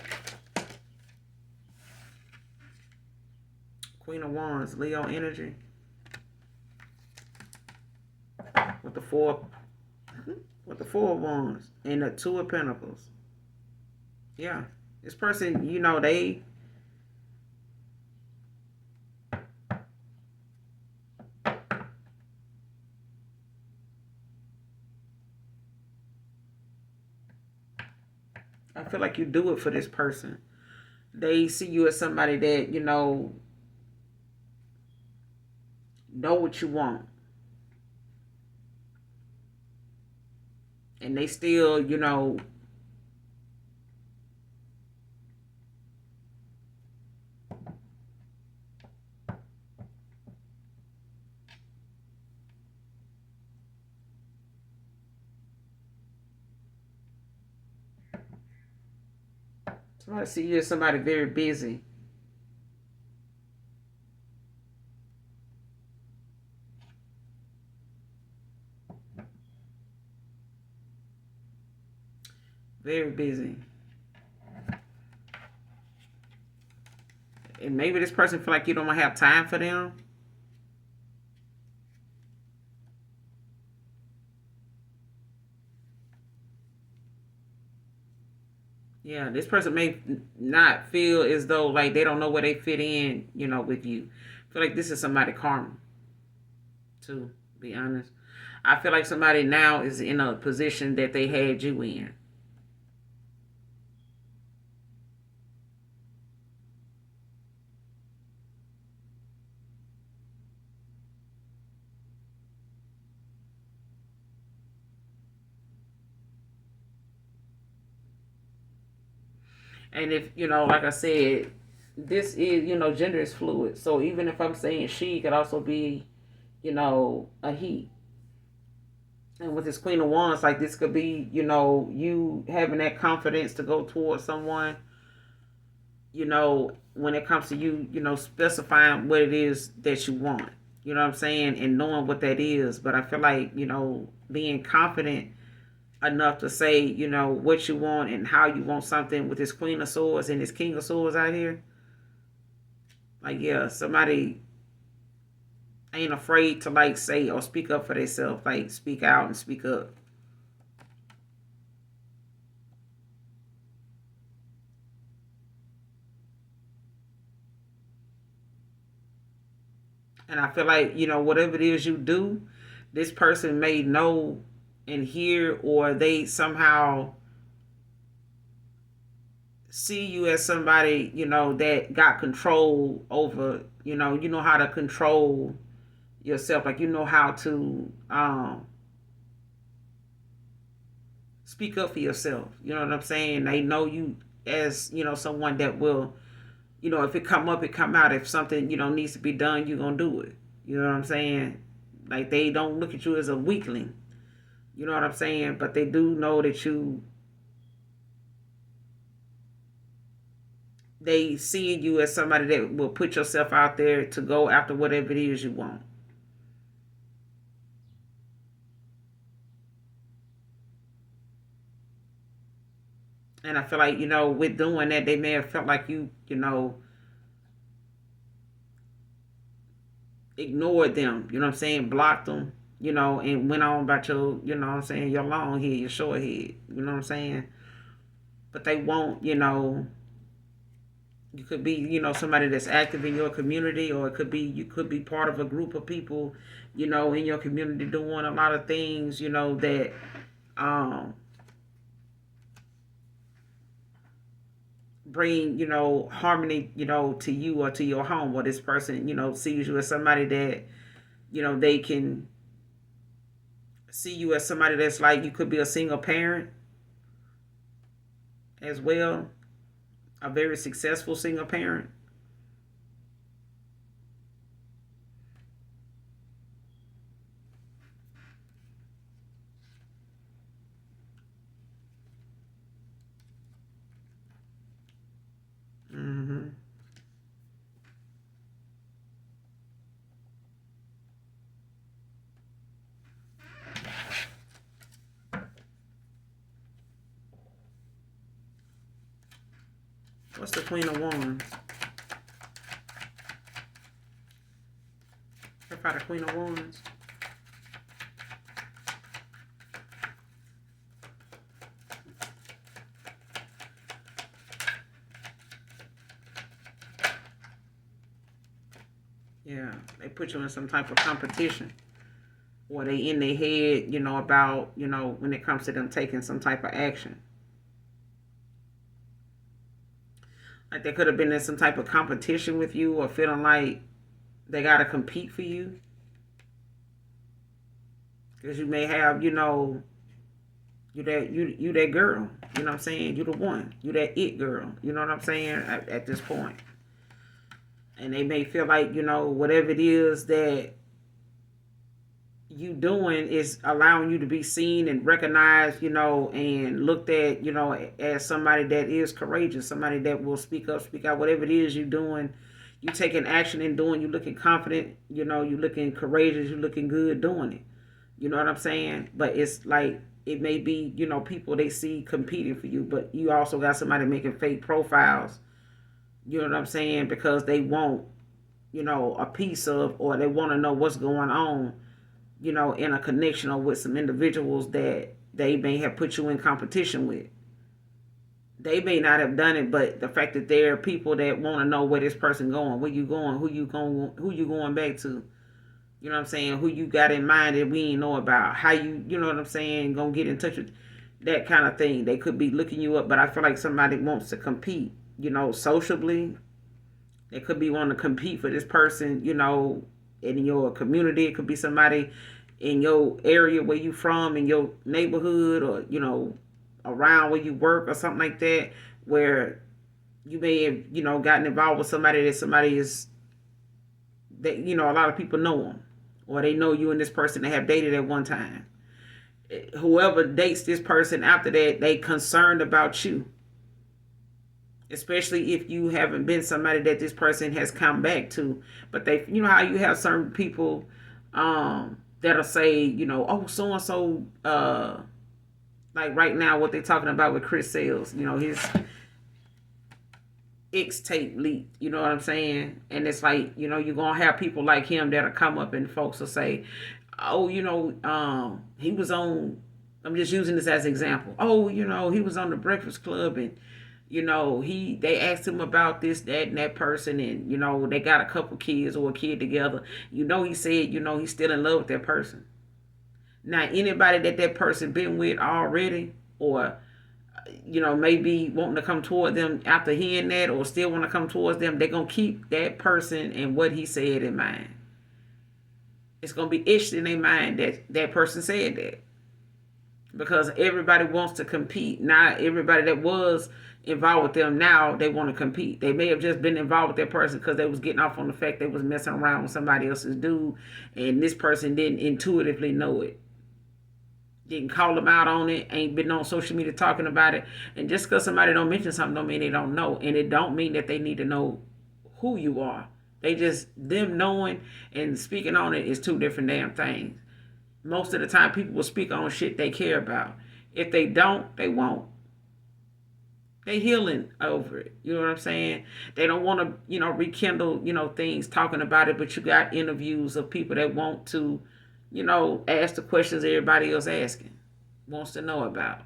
Queen of Wands, Leo energy. With the Four of Wands and the Two of Pentacles. Yeah. This person, you know, they... I feel like you do it for this person. They see you as somebody that, you know what you want. And they still, you know, somebody see you as somebody very busy. Very busy. And maybe this person feel like you don't have time for them. Yeah, this person may not feel as though like they don't know where they fit in, you know, with you. I feel like this is somebody karma, to be honest. I feel like somebody now is in a position that they had you in. And if, you know, like I said, this is, you know, gender is fluid. So even if I'm saying she, could also be, you know, a he. And with this Queen of Wands, like this could be, you know, you having that confidence to go towards someone, you know, when it comes to you, you know, specifying what it is that you want. You know what I'm saying? And knowing what that is. But I feel like, you know, being confident enough to say, you know, what you want and how you want something with this Queen of Swords and this King of Swords out here. Like, yeah, somebody ain't afraid to, like, say or speak up for themselves. Like, speak out and speak up. And I feel like, you know, whatever it is you do, this person may know and hear, or they somehow see you as somebody, you know, that got control over, you know how to control yourself. Like, you know how to speak up for yourself. You know what I'm saying? They know you as, you know, someone that will, you know, if it come up, it come out. If something, you know, needs to be done, you're going to do it. You know what I'm saying? Like, they don't look at you as a weakling. You know what I'm saying? But they do know that they see you as somebody that will put yourself out there to go after whatever it is you want. And I feel like, you know, with doing that, they may have felt like you know, ignored them, you know what I'm saying, blocked them, you know, and went on about your, you know what I'm saying, your long head, your short head, you know what I'm saying? But they won't, you know, you could be, you know, somebody that's active in your community, or it could be, you could be part of a group of people, you know, in your community doing a lot of things, you know, that um bring, you know, harmony, you know, to you or to your home. Or this person, you know, sees you as somebody that, you know, they can see you as somebody that's like, you could be a single parent as well, a very successful single parent. Mm-hmm. What's the Queen of Wands? Clarify the Queen of Wands. Yeah, they put you in some type of competition. Or they in their head, about, when it comes to them taking some type of action. Like they could have been in some type of competition with you or feeling like they got to compete for you. Because you may have, you that girl. You know what I'm saying? You the one. You that it girl. You know what I'm saying? At this point. And they may feel like, whatever it is that you doing is allowing you to be seen and recognized, and looked at, as somebody that is courageous, somebody that will speak up, speak out, whatever it is you doing, you taking action and doing, you looking confident, you looking courageous, you looking good doing it. You know what I'm saying? But it's like, it may be, people they see competing for you, but you also got somebody making fake profiles, you know what I'm saying? Because they want, a piece of, or they want to know what's going on, in a connection or with some individuals that they may have put you in competition with. They may not have done it, but the fact that there are people that want to know where this person going, where you going, who you going back to. You know what I'm saying? Who you got in mind that we ain't know about. How you know what I'm saying, gonna get in touch with that kind of thing. They could be looking you up, but I feel like somebody wants to compete, sociably. They could be wanting to compete for this person, in your community. It could be somebody in your area where you from, in your neighborhood, or, around where you work or something like that, where you may have, gotten involved with somebody that somebody is, that, a lot of people know them. Or they know you and this person they have dated at one time. Whoever dates this person after that, they concerned about you. Especially if you haven't been somebody that this person has come back to. But they, how you have certain people that'll say, oh, so-and-so, like right now what they're talking about with Chris Sales, his X tape leaked, you know what I'm saying? And it's like, you're going to have people like him that'll come up and folks will say, oh, he was on, I'm just using this as an example. Oh, he was on the Breakfast Club and, they asked him about this, that, and that person, and, they got a couple kids or a kid together. He said, he's still in love with that person. Now, anybody that person been with already, or, maybe wanting to come toward them after hearing that, or still want to come towards them, they're going to keep that person and what he said in mind. It's going to be itched in their mind that person said that. Because everybody wants to compete. Now, everybody that was involved with them, now they want to compete. They may have just been involved with that person because they was getting off on the fact they was messing around with somebody else's dude, and this person didn't intuitively know it. Didn't call them out on it, ain't been on social media talking about it. And just because somebody don't mention something don't mean they don't know. And it don't mean that they need to know who you are. They just, them knowing and speaking on it is two different damn things. Most of the time people will speak on shit they care about. If they don't, they won't. They healing over it. You know what I'm saying? They don't want to, rekindle, things talking about it, but you got interviews of people that want to, ask the questions everybody else asking, wants to know about.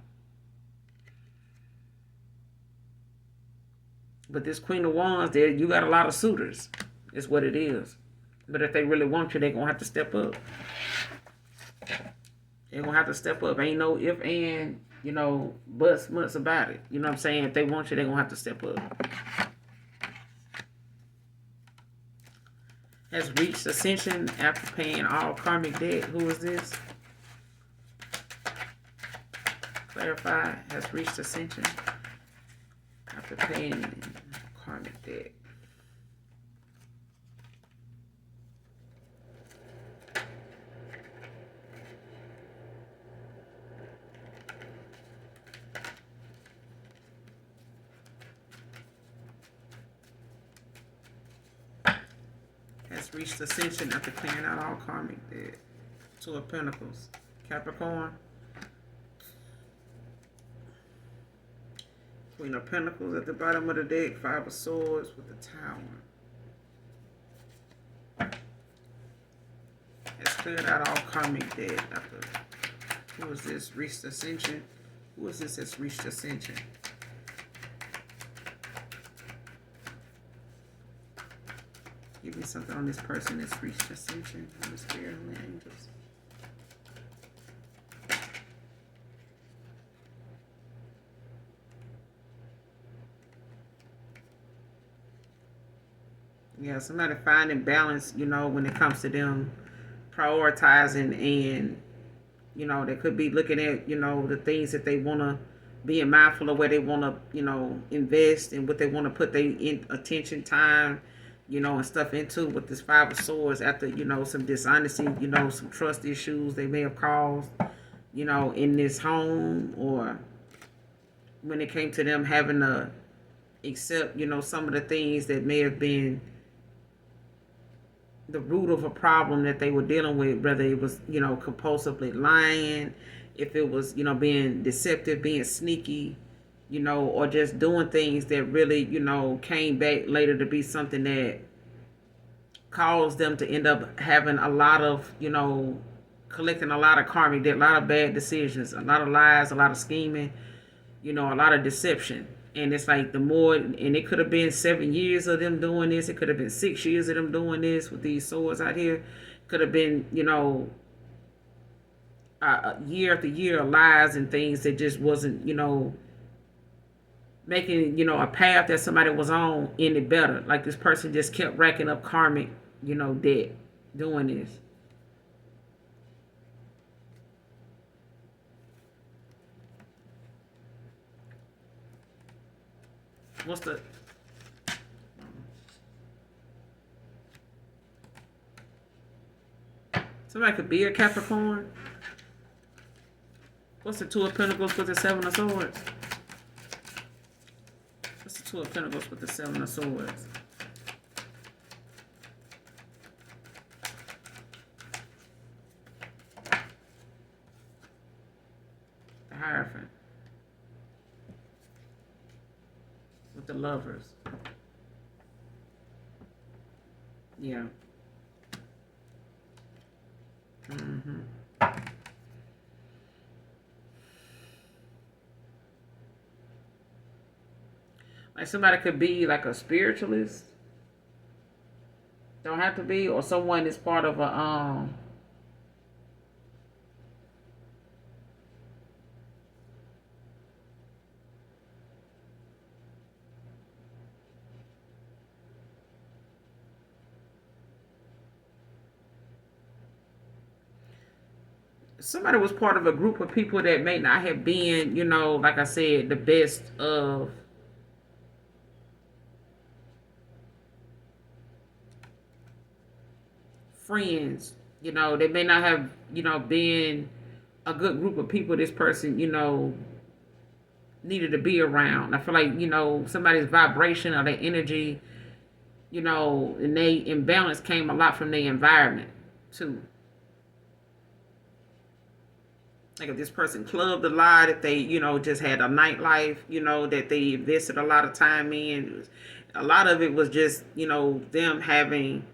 But this Queen of Wands, there you got a lot of suitors. It's what it is. But if they really want you, they're going to have to step up. They're going to have to step up. Ain't no if, and, buts, mutts about it. You know what I'm saying? If they want you, they're going to have to step up. Has reached ascension after paying all karmic debt. Who is this? Clarify. Has reached ascension after paying karmic debt. Has reached ascension after clearing out all karmic debt. Two of Pentacles. Capricorn. Queen of Pentacles at the bottom of the deck. Five of Swords with the Tower. It's cleared out all karmic debt. After, who is this? Reached ascension. Who is this that's reached ascension? Give me something on this person that's reached ascension. Holy Spirit, Holy Angels. Yeah, somebody finding balance, you know, when it comes to them prioritizing, and, you know, they could be looking at, you know, the things that they want to, being mindful of where they want to, you know, invest and what they want to put their attention, time, you know, and stuff into with this Five of Swords after, you know, some dishonesty, you know, some trust issues they may have caused, you know, in this home, or when it came to them having to accept, you know, some of the things that may have been the root of a problem that they were dealing with, whether it was, you know, compulsively lying, if it was, you know, being deceptive, being sneaky, you know, or just doing things that really, you know, came back later to be something that caused them to end up having a lot of, you know, collecting a lot of karmic debt, a lot of bad decisions, a lot of lies, a lot of scheming, you know, a lot of deception. And it's like the more, and it could have been 7 years of them doing this. It could have been 6 years of them doing this with these swords out here. Could have been, you know, year after year of lies and things that just wasn't, you know, making, you know, a path that somebody was on any better. Like this person just kept racking up karmic, you know, debt doing this. What's the... Somebody could be a Capricorn. What's the Two of Pentacles with the Seven of Swords? What's the Two of Pentacles with the Seven of Swords? The Hierophant. With the Lovers. Yeah. Mm-hmm. Like somebody could be like a spiritualist. Don't have to be, or someone is part of a somebody was part of a group of people that may not have been, you know, like I said, the best of friends. You know, they may not have, you know, been a good group of people this person, you know, needed to be around. I feel like, you know, somebody's vibration or their energy, you know, and they imbalance came a lot from their environment too. Like if this person clubbed a lot, if they, you know, just had a nightlife, you know, that they invested a lot of time in. A lot of it was just, you know, them having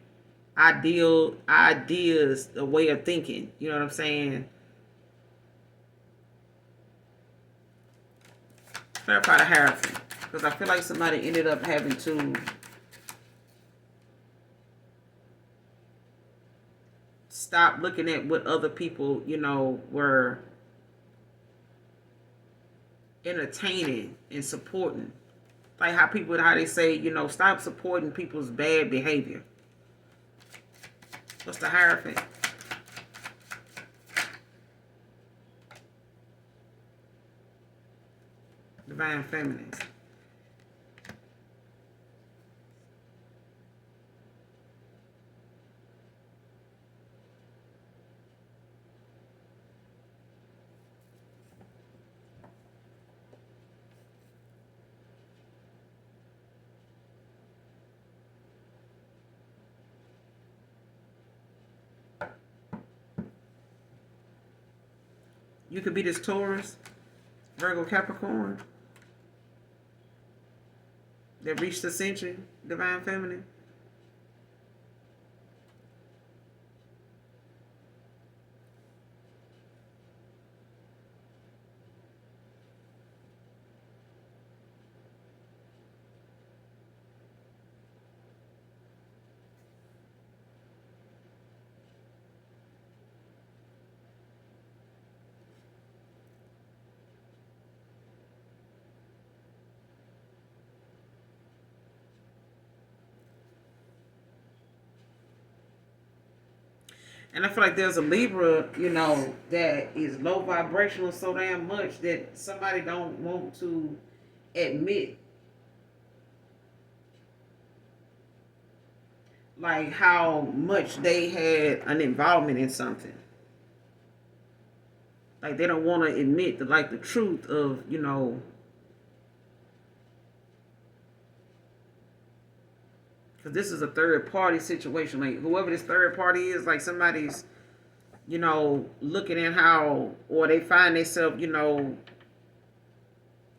ideas, a way of thinking. You know what I'm saying? Clarify the Hierophant. Because I feel like somebody ended up having to stop looking at what other people, you know, were entertaining and supporting. Like how they say, you know, stop supporting people's bad behavior. What's the Hierophant? Divine Feminines. You could be this Taurus, Virgo, Capricorn. that reached ascension, divine feminine. And I feel like there's a Libra, that is low vibrational so damn much that somebody don't want to admit like how much they had an involvement in something. Like they don't want to admit the truth of, because this is a third party situation. Like whoever this third party is, like somebody's, looking at how, or they find themselves,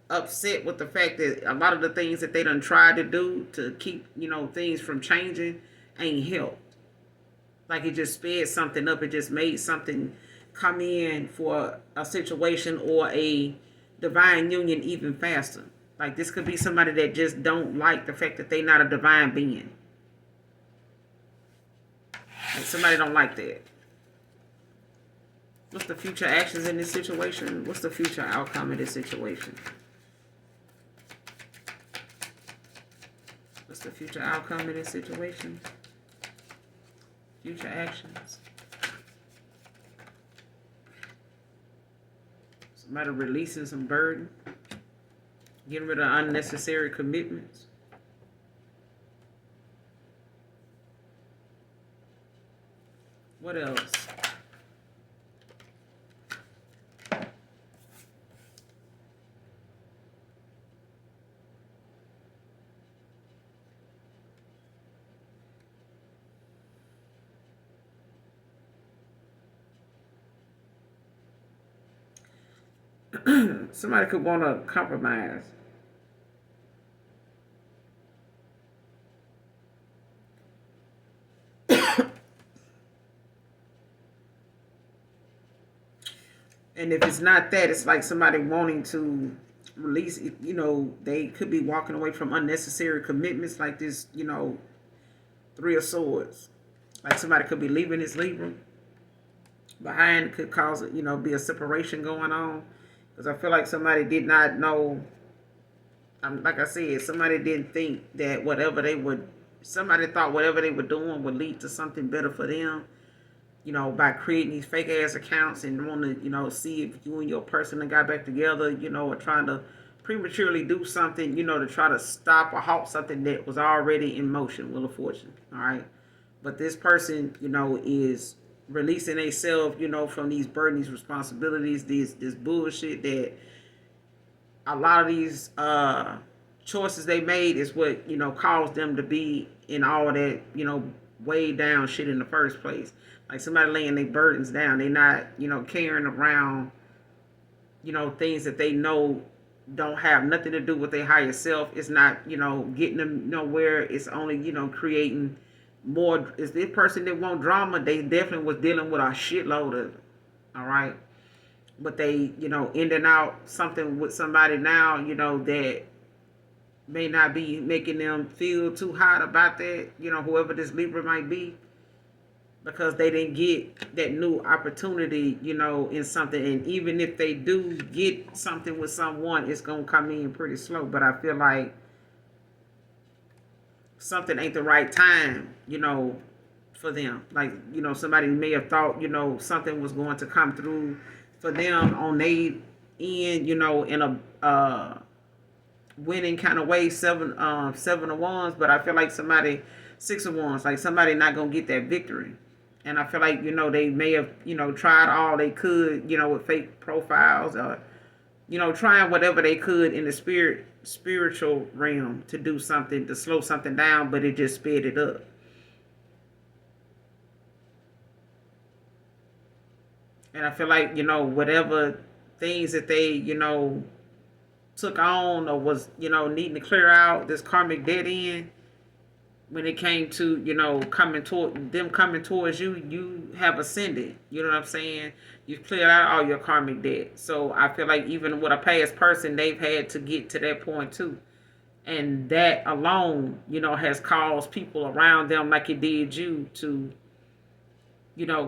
upset with the fact that a lot of the things that they done tried to do to keep, things from changing ain't helped. Like it just sped something up. It just made something come in for a situation or a divine union even faster. Like this could be somebody that just don't like the fact that they not a divine being. Like somebody don't like that. What's the future actions in this situation? What's the future outcome of this situation? What's the future outcome of this situation? Future actions. Somebody releasing some burden. Getting rid of unnecessary commitments. What else? Somebody could want to compromise. And if it's not that, it's like somebody wanting to release, they could be walking away from unnecessary commitments like this, Three of Swords. Like somebody could be leaving this Libra behind, could cause, be a separation going on. Because I feel like somebody did not know, like I said, somebody didn't think that somebody thought whatever they were doing would lead to something better for them. By creating these fake ass accounts and want to, see if you and your person got back together, or trying to prematurely do something, to try to stop or halt something that was already in motion. Wheel of Fortune. All right. But this person, is releasing themselves, from these burdens, these responsibilities, this bullshit that a lot of these choices they made is what, caused them to be in all that, way down shit in the first place. Like somebody laying their burdens down. They not, carrying around, things that they know don't have nothing to do with their higher self. It's not, getting them nowhere. It's only, creating more. Is this person that want drama? They definitely was dealing with a shitload of it. All right. But they, ending out something with somebody now, that may not be making them feel too hot about that, whoever this Libra might be, because they didn't get that new opportunity, in something. And even if they do get something with someone, it's going to come in pretty slow. But I feel like something ain't the right time, for them. Like, somebody may have thought, something was going to come through for them on their end, in a winning kind of way, seven of wands. But I feel like somebody, 6 of wands, like somebody not going to get that victory. And I feel like, they may have, tried all they could, with fake profiles or, trying whatever they could in the spiritual realm to do something, to slow something down, but it just sped it up. And I feel like, whatever things that they, took on or was, needing to clear out this karmic dead end, when it came to, coming towards you, you have ascended. You know what I'm saying? You've cleared out all your karmic debt. So I feel like even with a past person, they've had to get to that point too. And that alone, has caused people around them, like it did you, to,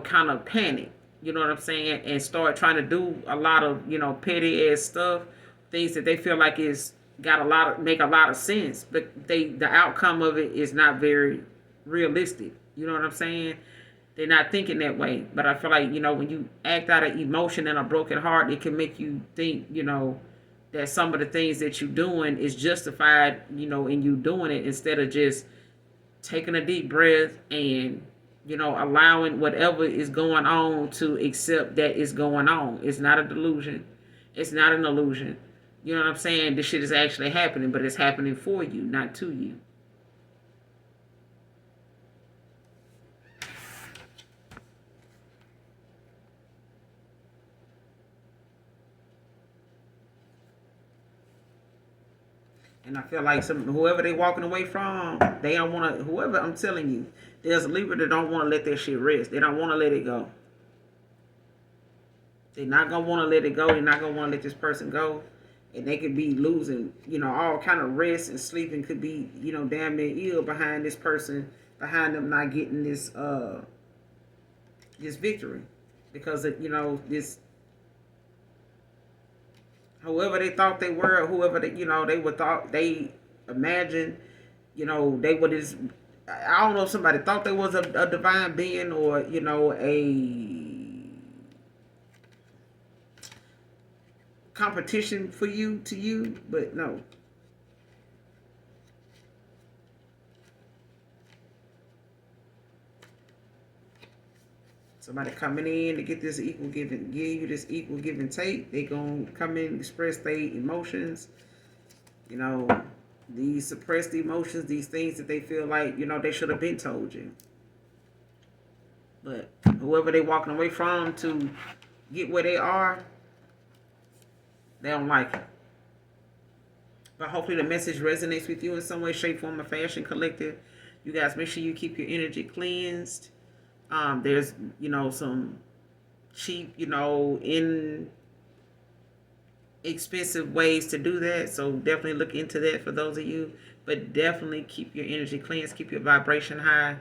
kind of panic. You know what I'm saying? And start trying to do a lot of, petty ass stuff, things that they feel like is got make a lot of sense, but the outcome of it is not very realistic. You know what I'm saying? They're not thinking that way. But I feel like, when you act out of emotion and a broken heart, it can make you think, that some of the things that you're doing is justified, in you doing it, instead of just taking a deep breath and, allowing whatever is going on to accept that it's going on. It's not a delusion. It's not an illusion. You know what I'm saying? This shit is actually happening, but it's happening for you, not to you. And I feel like whoever they walking away from, they don't want to. Whoever, I'm telling you, there's a Libra that don't want to let that shit rest. They don't want to let it go. They're not gonna want to let it go. They're not gonna want to let this person go, and they could be losing, all kind of rest and sleeping could be, damn near ill behind this person, behind them not getting this victory, because of, this, whoever they thought they were, whoever they, they were thought, they imagined, they were this, I don't know if somebody thought they was a divine being, or, a competition for you, to you, but no. Somebody coming in to get this equal give you this equal give and take. They gonna come in, express their emotions. These suppressed emotions, these things that they feel like, they should have been told you. But whoever they walking away from to get where they are, they don't like it. But hopefully the message resonates with you in some way, shape, form, or fashion, collective. You guys make sure you keep your energy cleansed. There's, some cheap, inexpensive ways to do that. So definitely look into that for those of you. But definitely keep your energy cleansed. Keep your vibration high.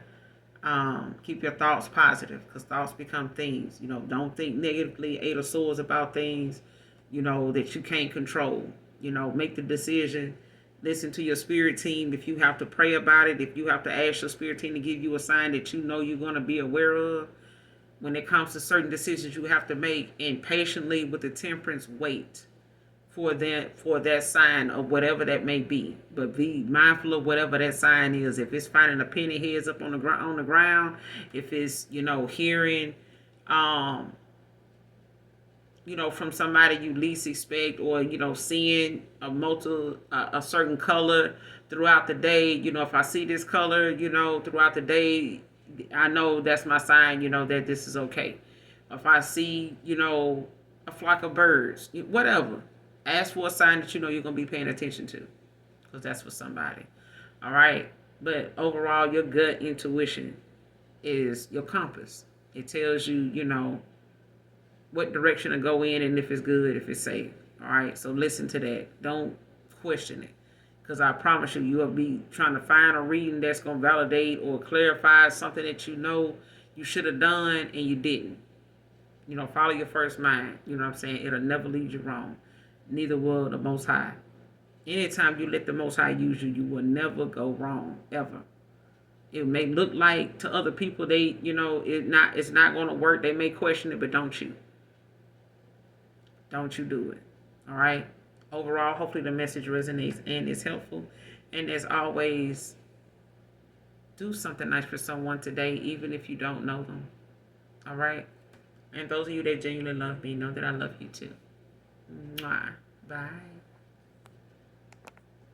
Keep your thoughts positive, because thoughts become things. Don't think negatively, 8 of swords, about things, that you can't control. Make the decision. Listen to your spirit team. If you have to pray about it, if you have to ask your spirit team to give you a sign that you're going to be aware of, when it comes to certain decisions you have to make, and patiently with the temperance wait for that sign of whatever that may be. But be mindful of whatever that sign is. If it's finding a penny heads up on the ground, if it's hearing from somebody you least expect, or, seeing a certain color throughout the day. If I see this color, throughout the day, I know that's my sign, that this is okay. If I see, a flock of birds, whatever, ask for a sign that you're going to be paying attention to, because that's for somebody. All right. But overall, your gut intuition is your compass. It tells you, what direction to go in, and if it's good, if it's safe. All right, so listen to that. Don't question it, because I promise you, you'll be trying to find a reading that's going to validate or clarify something that you should have done and you didn't. Follow your first mind. You know what I'm saying? It'll never lead you wrong. Neither will the Most High. Anytime you let the Most High use you, you will never go wrong, ever. It may look like to other people it's not going to work. They may question it, but don't you. Don't you do it. All right? Overall, hopefully the message resonates and is helpful. And as always, do something nice for someone today, even if you don't know them. All right? And those of you that genuinely love me, know that I love you too. Mwah. Bye.